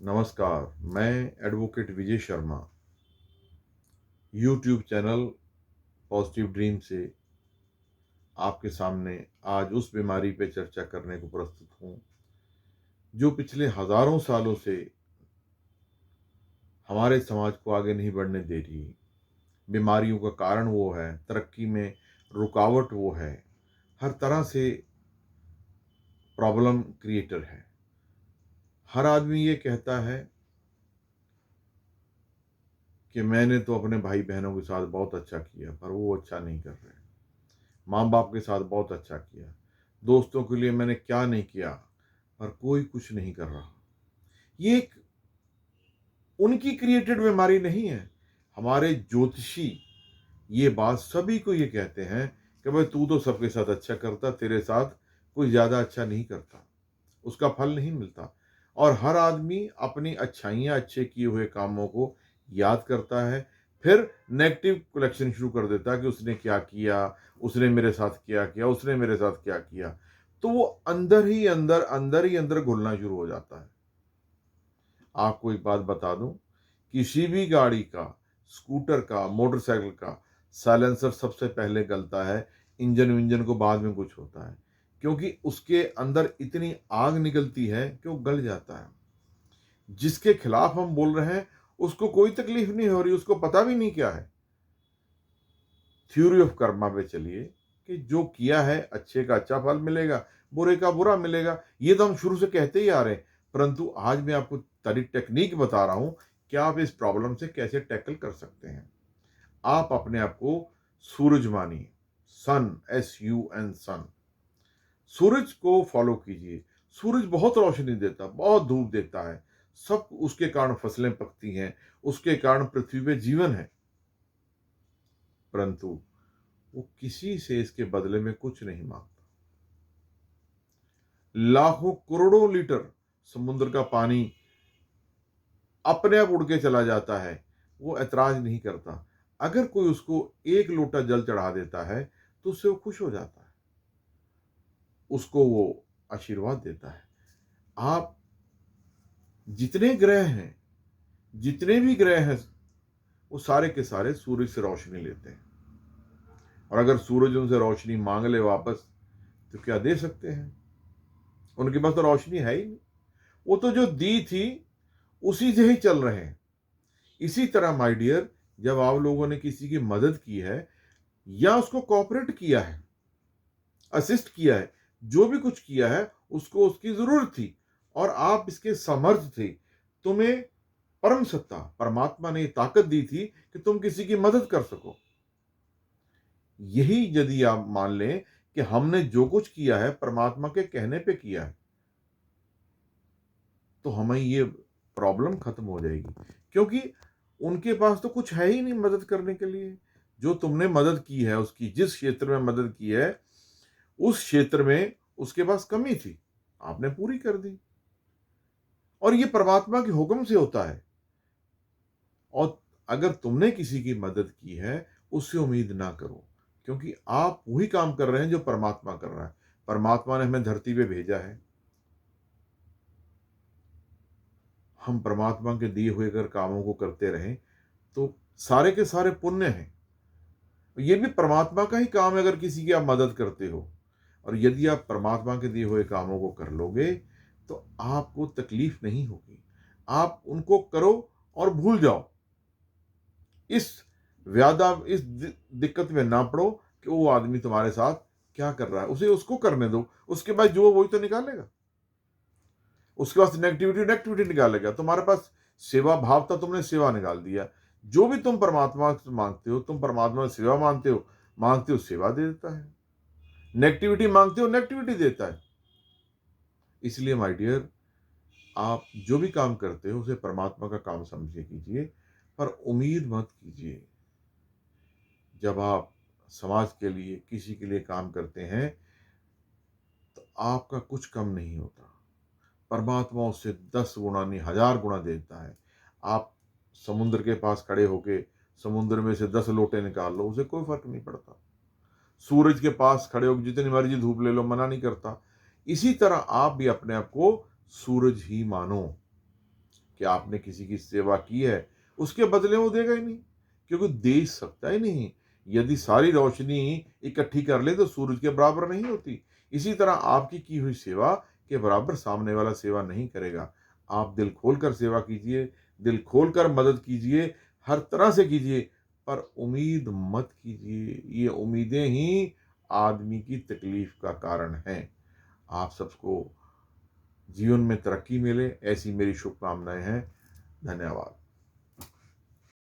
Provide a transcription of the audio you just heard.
नमस्कार। मैं advocate Vijay Sharma YouTube channel positive dream से आपके सामने आज उस बीमारी पे चर्चा करने को प्रस्तुत हूँ जो पिछले हजारों सालों से हमारे समाज को आगे नहीं बढ़ने दे रही। बीमारियों का कारण वो है, तरक्की में रुकावट वो है, हर तरह से प्रॉब्लम क्रिएटर है। हर आदमी ये कहता है कि मैंने तो अपने भाई बहनों के साथ बहुत अच्छा किया, पर वो अच्छा नहीं कर रहे। माँ बाप के साथ बहुत अच्छा किया, दोस्तों के लिए मैंने क्या नहीं किया, पर कोई कुछ नहीं कर रहा। ये एक उनकी क्रिएटेड बीमारी नहीं है। हमारे ज्योतिषी ये बात सभी को ये कहते हैं कि भाई तू तो सबके साथ अच्छा करता, तेरे साथ कोई ज्यादा अच्छा नहीं करता, उसका फल नहीं मिलता। और हर आदमी अपनी अच्छाइयाँ, अच्छे किए हुए कामों को याद करता है, फिर नेगेटिव कलेक्शन शुरू कर देता है कि उसने क्या किया, उसने मेरे साथ क्या किया, उसने मेरे साथ क्या किया। तो वो अंदर ही अंदर घुलना शुरू हो जाता है। आपको एक बात बता दूं, किसी भी गाड़ी का, स्कूटर का, मोटरसाइकिल का साइलेंसर सबसे पहले गलता है। इंजन विंजन को बाद में कुछ होता है, क्योंकि उसके अंदर इतनी आग निकलती है कि वो गल जाता है। जिसके खिलाफ हम बोल रहे हैं उसको कोई तकलीफ नहीं हो रही, उसको पता भी नहीं क्या है। थ्योरी ऑफ कर्मा पे चलिए कि जो किया है अच्छे का अच्छा फल मिलेगा, बुरे का बुरा मिलेगा। ये तो हम शुरू से कहते ही आ रहे हैं, परंतु आज मैं आपको सारी टेक्निक बता रहा हूं कि आप इस प्रॉब्लम से कैसे टैकल कर सकते हैं। आप अपने आप को सूरज मानिए, सन, SUN, सन। सूरज को फॉलो कीजिए। सूरज बहुत रोशनी देता, बहुत धूप देता है, सब उसके कारण फसलें पकती हैं, उसके कारण पृथ्वी पे जीवन है। परंतु वो किसी से इसके बदले में कुछ नहीं मांगता। लाखों करोड़ों लीटर समुद्र का पानी अपने आप उड़ के चला जाता है, वो ऐतराज नहीं करता। अगर कोई उसको एक लोटा जल चढ़ा देता है तो उससे वो खुश हो जाता है, उसको वो आशीर्वाद देता है। आप जितने ग्रह हैं, जितने भी ग्रह हैं, वो सारे के सारे सूरज से रोशनी लेते हैं। और अगर सूरज उनसे रोशनी मांग ले वापस तो क्या दे सकते हैं? उनके पास तो रोशनी है ही नहीं। वो तो जो दी थी उसी से ही चल रहे हैं। इसी तरह माय डियर, जब आप लोगों ने किसी की मदद की है या उसको कोऑपरेट किया है, असिस्ट किया है, जो भी कुछ किया है, उसको उसकी जरूरत थी और आप इसके समर्थ थे, तुम्हें परम सत्ता परमात्मा ने ताकत दी थी कि तुम किसी की मदद कर सको। यही यदि आप मान लें कि हमने जो कुछ किया है परमात्मा के कहने पे किया है, तो हमें ये प्रॉब्लम खत्म हो जाएगी। क्योंकि उनके पास तो कुछ है ही नहीं मदद करने के लिए। जो तुमने मदद की है, उसकी जिस क्षेत्र में मदद की है, उस क्षेत्र में उसके पास कमी थी, आपने पूरी कर दी। और ये परमात्मा के हुक्म से होता है। और अगर तुमने किसी की मदद की है, उससे उम्मीद ना करो, क्योंकि आप वही काम कर रहे हैं जो परमात्मा कर रहा है। परमात्मा ने हमें धरती पे भेजा है, हम परमात्मा के दिए हुए अगर कामों को करते रहें तो सारे के सारे पुण्य हैं। ये भी परमात्मा का ही काम है अगर किसी की आप मदद करते हो। और यदि आप परमात्मा के दिए हुए कामों को कर लोगे तो आपको तकलीफ नहीं होगी। आप उनको करो और भूल जाओ। इस इस दिक्कत में ना पड़ो कि वो आदमी तुम्हारे साथ क्या कर रहा है, उसे उसको करने दो। उसके बाद जो वही तो निकालेगा, उसके पास नेगेटिविटी नेगेटिविटी निकालेगा। तुम्हारे पास सेवा भाव था, तुमने सेवा निकाल दिया। जो भी तुम परमात्मा से मांगते हो, तुम परमात्मा से सेवा मांगते हो सेवा दे देता है। नेगेटिविटी मांगते हो नेगेटिविटी देता है। इसलिए माय डियर, आप जो भी काम करते हो उसे परमात्मा का काम समझे कीजिए, पर उम्मीद मत कीजिए। जब आप समाज के लिए, किसी के लिए काम करते हैं तो आपका कुछ कम नहीं होता। परमात्मा उससे 10 गुना नहीं, 1000 गुना देता है। आप समुद्र के पास खड़े होके समुद्र में से 10 लोटे निकाल लो, उसे कोई फर्क नहीं पड़ता। सूरज के पास खड़े होकर जितनी मर्जी धूप ले लो, मना नहीं करता। इसी तरह आप भी अपने आप को सूरज ही मानो कि आपने किसी की सेवा की है, उसके बदले वो देगा ही नहीं, क्योंकि दे सकता ही नहीं। यदि सारी रोशनी इकट्ठी कर ले तो सूरज के बराबर नहीं होती। इसी तरह आपकी की हुई सेवा के बराबर सामने वाला सेवा नहीं करेगा। आप दिल खोलकर सेवा कीजिए, दिल खोलकर मदद कीजिए, हर तरह से कीजिए, पर उम्मीद मत कीजिए। ये उम्मीदें ही आदमी की तकलीफ का कारण हैं। आप सबको जीवन में तरक्की मिले, ऐसी मेरी शुभकामनाएं हैं। धन्यवाद।